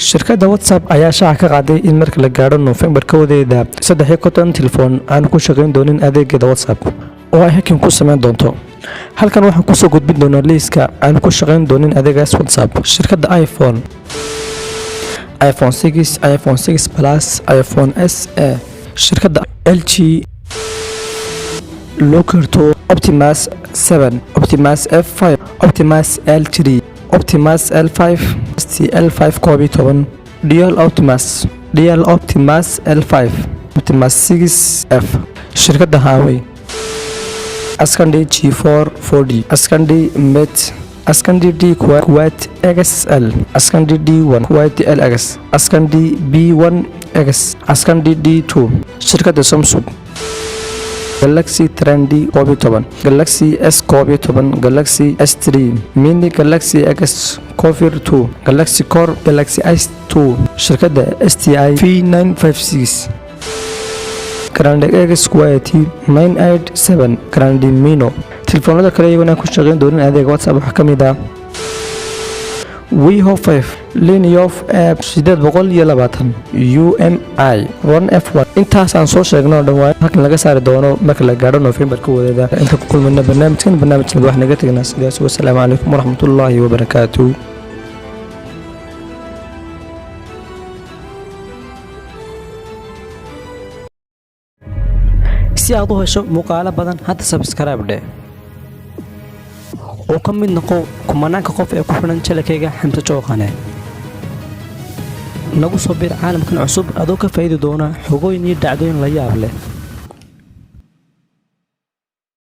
shirkadda WhatsApp ayaa shaaca ka qaaday in marka la gaaro November koodeeda 3 telefoon aan ku shaqayn doonin adeegyada WhatsApp oo ay hacking ku sameyn doonto. halkan waxaan ku soo gudbin doonaa liiska aan ku shaqayn doonin adeegyada WhatsApp. shirkadda iPhone 6, iPhone 6 Plus, iPhone SE, shirkadda LG, Lokerto, Optimus 7, Optimus F5, Optimus L3, Optimus L5, L5 Kobe 10, Dial Optimus L5, Optimus 6F, shirkadda Huawei, Askandi G4 4D, Askandi Mate, Askandi D Quad XL, Askandi D1 Quad LX, Askandi B1X, Askandi D2, shirkadda Samsung, Galaxy Trendy Kobe 10, Galaxy S Kobe 10, Galaxy S3 Mini, Galaxy X Cover 2, Galaxy Core, Galaxy S2, shirkadda STI V956, Grande X Quality 987, Grande Mino. telefoonada kale iyaguna ku shaqayn doonaan adeega WhatsApp waxa kamid ah Weho 5, Liniof app 820, UMI 1F1. intaas aan soo sheegno dhawaan halkan laga saari doono marka la gaaro November koodeeda. inta ku kulmayna barnaamijkan wax naga tagnaa sidaas. Wassalaamu calaykum waraxmatullaahi wabarakaatuh. si aad u hesho muuqaalo badan hadda subscribe dhe oo ka mid noqo kumanaanka qof ee ku xiran channelkayga Xamse Jooqane. nagu soo bir caalamkan cusub adoo ka faa'iido doona xogooyin iyo dhacdooyin la yaab leh.